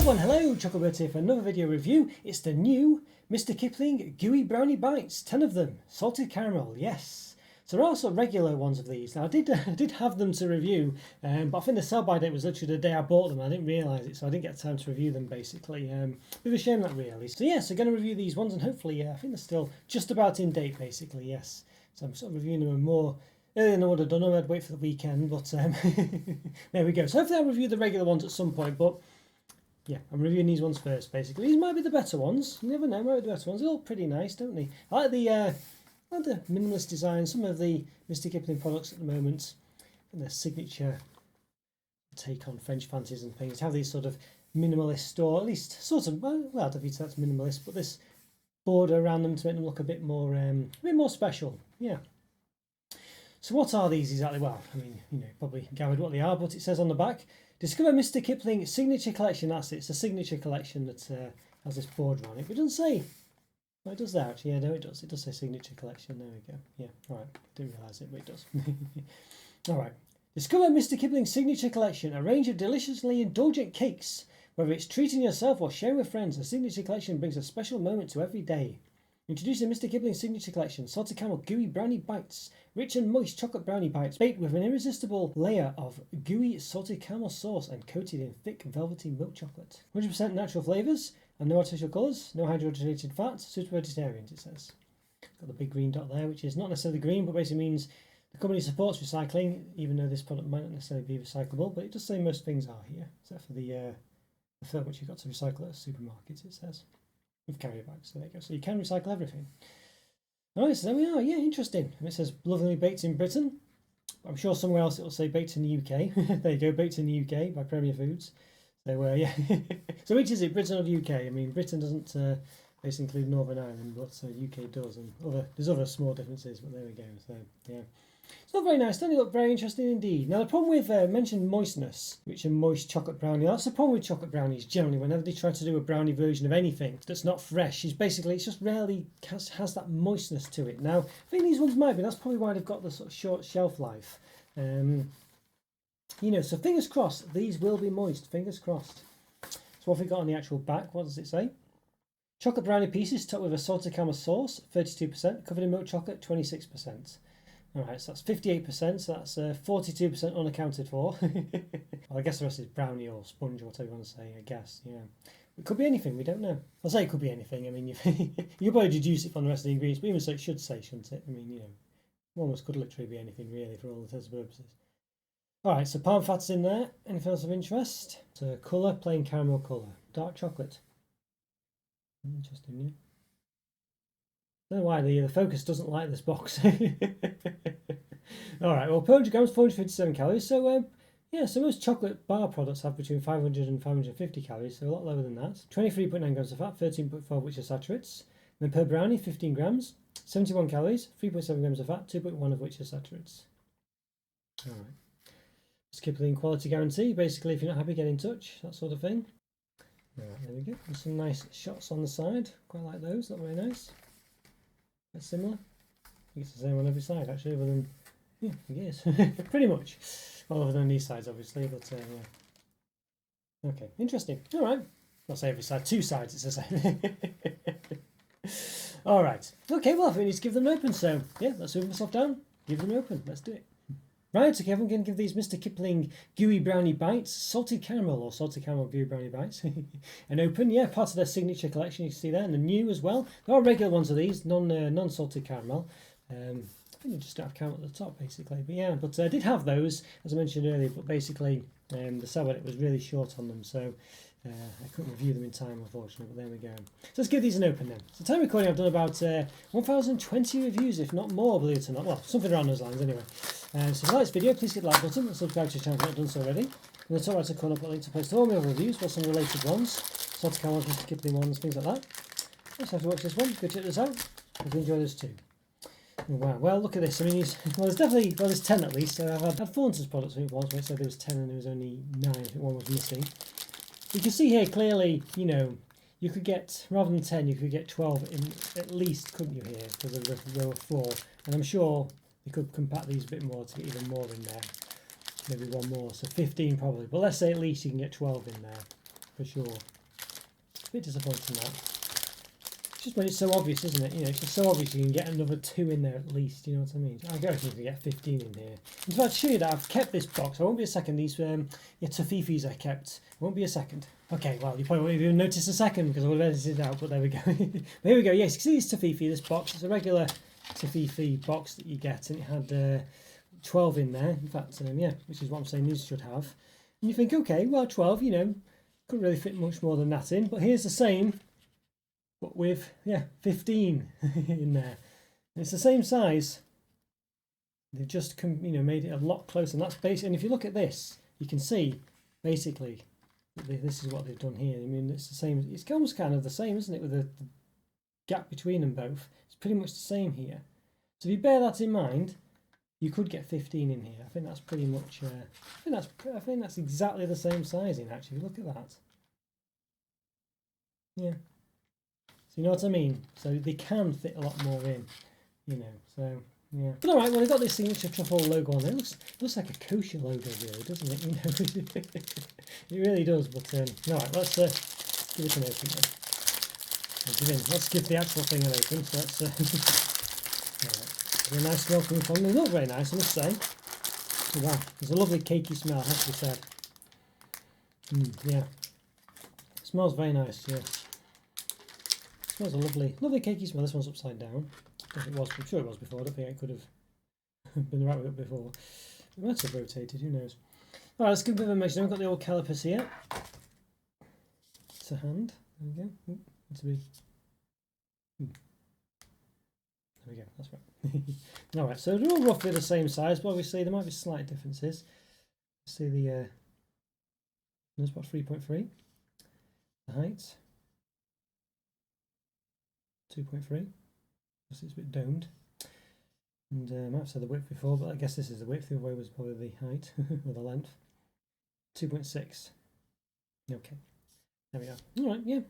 everyone, hello, Roberto here for another video review. It's the new Mr Kipling Gooey Brownie Bites, 10 of them, salted caramel, yes. So there are also regular ones of these. Now I did have them to review, but I think the sell-by date was literally the day I bought them. I didn't realise it, so I didn't get time to review them basically. Bit of a shame that really. So yeah, so going to review these ones and hopefully, I think they're still just about in date basically, yes. So I'm sort of reviewing them more earlier than I would have done. I'd wait for the weekend, but there we go. So hopefully I'll review the regular ones at some point, but yeah, I'm reviewing these ones first, basically. These might be the better ones. You never know, might be the better ones. They look pretty nice, don't they? I like the minimalist design. Some of the Mr Kipling products at the moment, and their signature take on French fancies and things, have these sort of minimalist, or at least sort of, well, I don't know if that's minimalist, but this border around them to make them look a bit more special. Yeah. So what are these exactly? Well, I mean, you know, probably gathered what they are, but it says on the back, discover Mr Kipling signature collection. That's it. It's a signature collection that has this border on it. But it doesn't say. Oh, it does that actually. Yeah, no, it does. It does say signature collection. There we go. Yeah, all right. Didn't realise it, but it does. All right. Discover Mr Kipling's signature collection, a range of deliciously indulgent cakes. Whether it's treating yourself or sharing with friends, the signature collection brings a special moment to every day. Introducing Mr Kipling's signature collection, salted caramel gooey brownie bites, rich and moist chocolate brownie bites, baked with an irresistible layer of gooey salted caramel sauce and coated in thick velvety milk chocolate. 100% natural flavours and no artificial colours, no hydrogenated fat, suitable for vegetarians, it says. Got the big green dot there, which is not necessarily green, but basically means the company supports recycling, even though this product might not necessarily be recyclable, but it does say most things are here, except for the film which you've got to recycle at supermarkets, it says. With carrier bags, so there you go. So you can recycle everything. Alright, so there we are. Yeah, interesting. And it says lovingly baked in Britain. I'm sure somewhere else it will say baked in the UK. There you go, baked in the UK by Premier Foods. So yeah. So which is it, Britain or the UK? I mean, Britain doesn't basically include Northern Ireland, but UK does, and there's other small differences. But there we go. So yeah. It's not very nice, doesn't it? Look very interesting indeed. Now the problem with mentioned moistness, which a moist chocolate brownie, that's the problem with chocolate brownies generally. Whenever they try to do a brownie version of anything that's not fresh, it's just rarely has that moistness to it. Now I think these ones might be. That's probably why they've got the sort of short shelf life. You know, so fingers crossed these will be moist. Fingers crossed. So what have we got on the actual back? What does it say? Chocolate brownie pieces topped with a salted caramel sauce, 32%, covered in milk chocolate, 26%. Alright, so that's 58%, so that's 42% unaccounted for. Well, I guess the rest is brownie or sponge or whatever you want to say, I guess, yeah. It could be anything, we don't know. I'll say it could be anything, I mean, you probably deduce it from the rest of the ingredients, but even so it should say, shouldn't it? I mean, you know, almost could literally be anything really for all intents and purposes. Alright, so palm fat's in there. Anything else of interest? So colour, plain caramel colour. Dark chocolate. Interesting, yeah. I don't know why the focus doesn't like this box. Alright, well, 400 grams, 457 calories. So, yeah, so most chocolate bar products have between 500 and 550 calories, so a lot lower than that. 23.9 grams of fat, 13.4 which are saturates. And then per brownie, 15 grams, 71 calories, 3.7 grams of fat, 2.1 of which are saturates. Alright. Just Kipling quality guarantee. Basically, if you're not happy, get in touch, that sort of thing. Alright, there we go. And some nice shots on the side. Quite like those, look very nice. That's similar. I think it's the same on every side actually, other than, yeah, I guess. Pretty much. Well, other than these sides obviously, but yeah. Okay, interesting. Alright. Not say every side, two sides it's the same. Alright. Okay, well I think we need to give them an open, so yeah, let's move myself down, give them an open, let's do it. Right, okay, I'm going to give these Mr Kipling Gooey Brownie Bites, salted caramel or salted caramel gooey brownie bites, an open. Yeah, part of their signature collection, you can see there, and the new as well. There are regular ones of these, non-salted caramel. I think they just don't have caramel at the top, basically. But yeah, but I did have those, as I mentioned earlier, but basically the sell it was really short on them, so I couldn't review them in time, unfortunately, but there we go. So let's give these an open then. So time recording, I've done about 1,020 reviews, if not more, believe it or not. Well, something around those lines anyway. So if you like this video, please hit the like button and subscribe to the channel if you've not done so already. In the top right corner, I'll put a link to post all my other reviews for some related ones. Salted caramel, Mr Kipling ones, things like that. Just have to watch this one, go check this out. If you enjoy this too. Oh, wow, well look at this. I mean, there's 10 at least. So I've had Thornton's products, I think it was, where it said there was 10 and there was only 9, I think one was missing. You can see here clearly, you know, you could get, rather than 10, you could get 12 in, at least, couldn't you here, because there were 4. And I'm sure you could compact these a bit more to get even more in there. Maybe one more, so 15 probably. But let's say at least you can get 12 in there, for sure. bit disappointing that. Just when it's so obvious, isn't it? You know, it's just so obvious you can get another 2 in there at least, you know what I mean? I reckon you can get 15 in here. In fact, to show you that I've kept this box, I won't be a second, these toffifees I kept, won't be a second. Okay, well, you probably won't even notice a second because I would have edited it out, but there we go. But here we go, yes, you can see this toffifee, this box, it's a regular toffifee box that you get, and it had 12 in there, in fact, yeah, which is what I'm saying these should have. And you think, okay, well, 12, you know, couldn't really fit much more than that in, but here's the same, but with, yeah, 15 in there. And it's the same size. They've just, you know, made it a lot closer. And that's basic. And if you look at this, you can see, basically, this is what they've done here. I mean, it's the same. It's almost kind of the same, isn't it, with the gap between them both. It's pretty much the same here. So if you bear that in mind, you could get 15 in here. I think that's pretty much, I think that's exactly the same sizing, actually. Look at that. Yeah. So you know what I mean? So they can fit a lot more in, you know, so yeah. But alright, well they've got this signature truffle logo on there. It looks like a kosher logo really, doesn't it? You know, it really does, but alright, let's give it an open then. Let's give the actual thing an open, so let's alright. A nice smell coming from them. They look very nice, I must say. Oh, wow, there's a lovely cakey smell, has to be said. Yeah. It smells very nice, yeah. Smells a lovely cakey smell. This one's upside down. If it was, I'm sure it was before. I don't think it could have been right with it before. It might have rotated, who knows. Alright, let's give a bit of a measure. I've got the old calipers here to hand. There we go. There we go, that's right. Alright, so they're all roughly the same size, but obviously there might be slight differences. See the there's about 3.3. The height. 2.3. It's a bit domed. And I might have said the width before, but I guess this is the width. The other way was probably the height or the length. 2.6. Okay. There we go. Alright, yeah.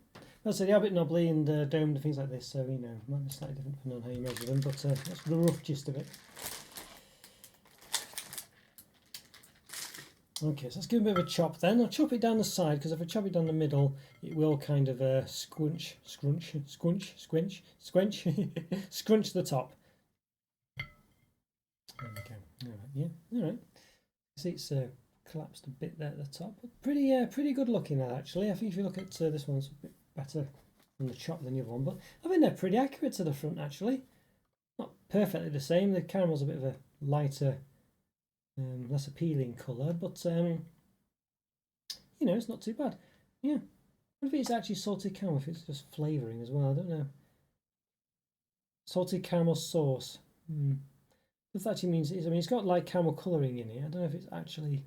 As I said, they are a bit knobbly and domed and things like this, so you know, might be slightly different depending on how you measure them, but that's the rough gist of it. Okay, so let's give it a bit of a chop then. I'll chop it down the side, because if I chop it down the middle, it will kind of scrunch the top. There we go. Alright, yeah, alright. See, it's collapsed a bit there at the top. But pretty good looking at actually. I think if you look at this one's a bit better on the chop than the other one, but I think they're pretty accurate to the front actually. Not perfectly the same. The caramel's a bit of a lighter, less appealing colour, but you know, it's not too bad. Yeah, I think it's actually salted caramel. If it's just flavouring as well, I don't know. Salted caramel sauce. If that actually means it's, I mean, it's got like caramel colouring in it. I don't know if it's actually.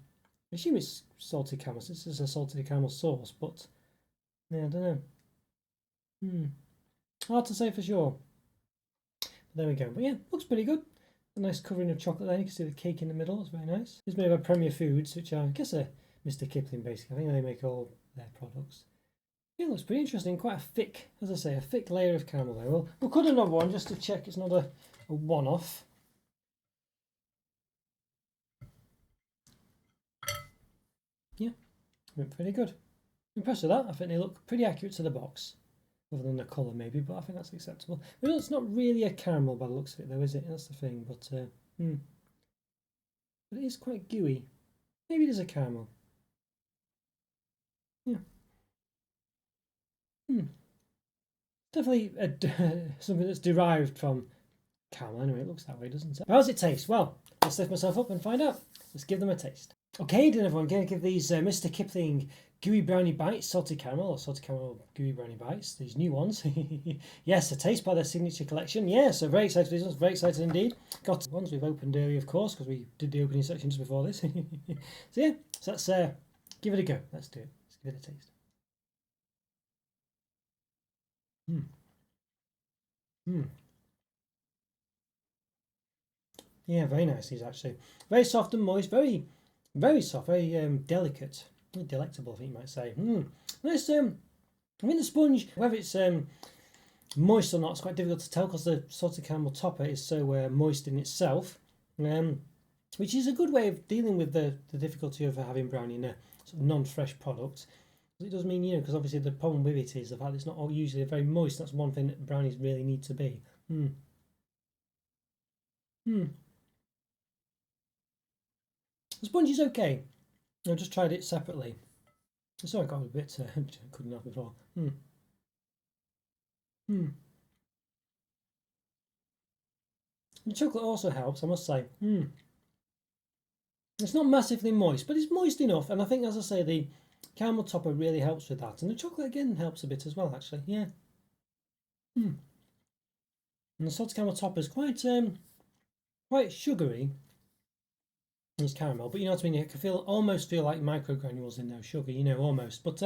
I assume it's salted caramel. This is a salted caramel sauce, but yeah, I don't know. Hard to say for sure. But there we go. But yeah, looks pretty good. A nice covering of chocolate there. You can see the cake in the middle. It's very nice. It's made by Premier Foods, which are, I guess, are Mr Kipling basically. I think they make all their products. Yeah, it looks pretty interesting. Quite a thick, as I say, a thick layer of caramel there. We'll cut another one just to check it's not a one-off. Yeah, went pretty good. Impressed with that. I think they look pretty accurate to the box, other than the colour maybe, but I think that's acceptable. Well, it's not really a caramel by the looks of it though, is it? That's the thing, but but it is quite gooey. Maybe it is a caramel. Yeah. Definitely something that's derived from caramel. Anyway, it looks that way, doesn't it? How does it taste? Well, let's lift myself up and find out. Let's give them a taste. Okay, then everyone, going to give these Mr Kipling Gooey Brownie Bites, salted caramel or salted caramel Gooey Brownie Bites, these new ones. Yes, a taste by their signature collection. Yeah, so very excited for these ones, very excited indeed. Got the ones we've opened earlier, of course, because we did the opening section just before this. So yeah, so let's give it a go. Let's do it. Let's give it a taste. Yeah, very nice. These actually very soft and moist, very soft, very delicate, delectable. I think you might say. Nice. I mean the sponge, whether it's moist or not, it's quite difficult to tell because the salted caramel topper is so moist in itself, which is a good way of dealing with the difficulty of having brownie in a sort of non-fresh product. It does mean, because obviously the problem with it is the fact that it's not all usually very moist. That's one thing that brownies really need to be. Hmm. Hmm. The sponge is okay. I just tried it separately. So I got a bit couldn't have before. Hmm. Hmm. The chocolate also helps, I must say. Hmm. It's not massively moist, but it's moist enough. And I think, as I say, the caramel topper really helps with that. And the chocolate again helps a bit as well, actually. Yeah. Hmm. And the salted caramel topper is quite sugary. It's caramel, but you know what I mean. You can almost feel like micro granules in there, sugar. Almost. But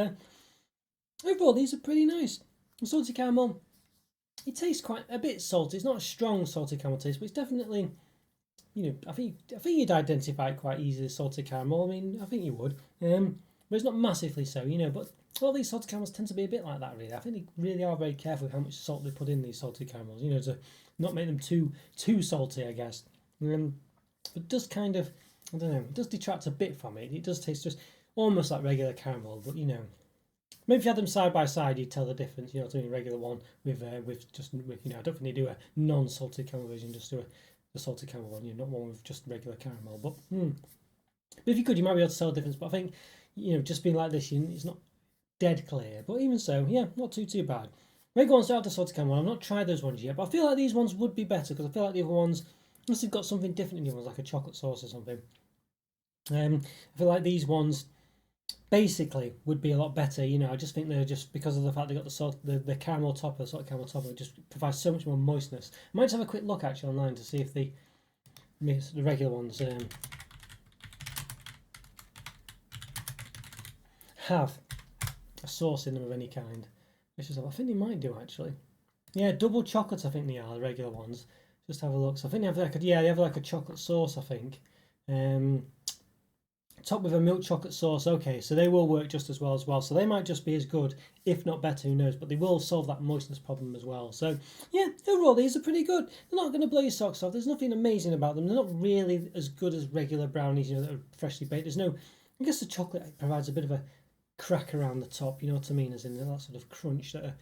overall, these are pretty nice. The salted caramel, it tastes quite a bit salty. It's not a strong salted caramel taste, but it's definitely, I think you'd identify it quite easily as salted caramel. I mean, I think you would. But it's not massively so, But all these salted caramels tend to be a bit like that, really. I think they really are very careful with how much salt they put in these salted caramels, to not make them too salty, I guess. But it does kind of, I don't know, it does detract a bit from it. It does taste just almost like regular caramel, but maybe if you had them side by side, you'd tell the difference. To a regular one with I don't think they do a non-salted caramel version, just do the salted caramel one. Not one with just regular caramel. But if you could, you might be able to tell the difference. But I think just being like this, it's not dead clear. But even so, yeah, not too bad. Regular ones don't have the salted caramel. I've not tried those ones yet, but I feel like these ones would be better because I feel like the other ones, unless they've got something different in the other ones, like a chocolate sauce or something. I feel like these ones basically would be a lot better. I just think they're just because of the fact they got the salt, the caramel topper, salt caramel topper, it just provides so much more moistness. I might just have a quick look actually online to see if the regular ones have a sauce in them of any kind. I think they might do actually. Yeah, double chocolate. I think they are the regular ones. Just have a look. So I think they have they have like a chocolate sauce. I think. Topped with a milk chocolate sauce. Okay, so they will work just as well. So they might just be as good, if not better. Who knows? But they will solve that moistness problem as well. So yeah, overall these are pretty good. They're not going to blow your socks off. There's nothing amazing about them. They're not really as good as regular brownies. That are freshly baked. There's no. I guess the chocolate provides a bit of a crack around the top. You know what I mean? As in that sort of crunch that.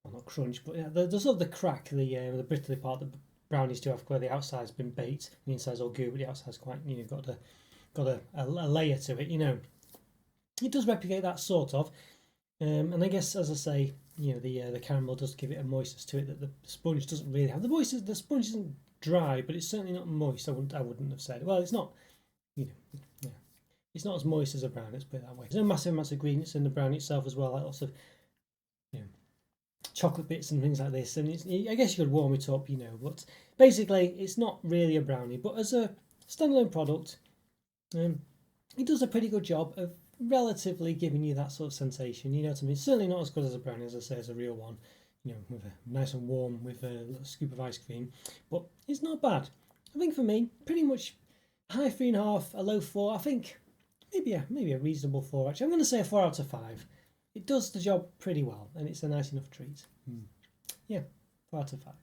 Well, not crunch, but yeah, the sort of the crack, the brittly part that brownies do have, where the outside's been baked and the inside's all gooey, but the outside's quite got a layer to it. It does replicate that sort of, and I guess as I say, the caramel does give it a moistness to it that the sponge doesn't really have. The sponge isn't dry, but it's certainly not moist. I wouldn't have said. Well, it's not, yeah. It's not as moist as a brownie. Let's put it that way. There's no massive amounts of ingredients in the brownie itself as well, like lots of chocolate bits and things like this. And I guess you could warm it up, but basically it's not really a brownie. But as a standalone product, it does a pretty good job of relatively giving you that sort of sensation. You know what I mean? It's certainly not as good as a brownie, as I say, as a real one. With a nice and warm with a little scoop of ice cream, but it's not bad. I think for me, pretty much high 3.5, a low 4. I think maybe a reasonable 4. Actually, I'm going to say a 4 out of 5. It does the job pretty well, and it's a nice enough treat. Yeah, 4 out of 5.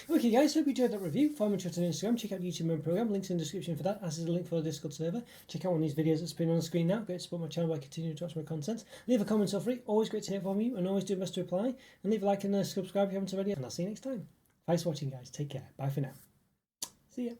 Okay guys, hope you enjoyed that review. Follow me on Twitter and Instagram, check out the YouTube member program, links in the description for that, as is a link for the Discord server. Check out one of these videos that's been on the screen now. Great to support my channel by continuing to watch my content. Leave a comment or free, always great to hear from you, and always do my best to reply. And leave a like and subscribe if you haven't already, and I'll see you next time. Thanks for watching guys, take care, bye for now. See ya.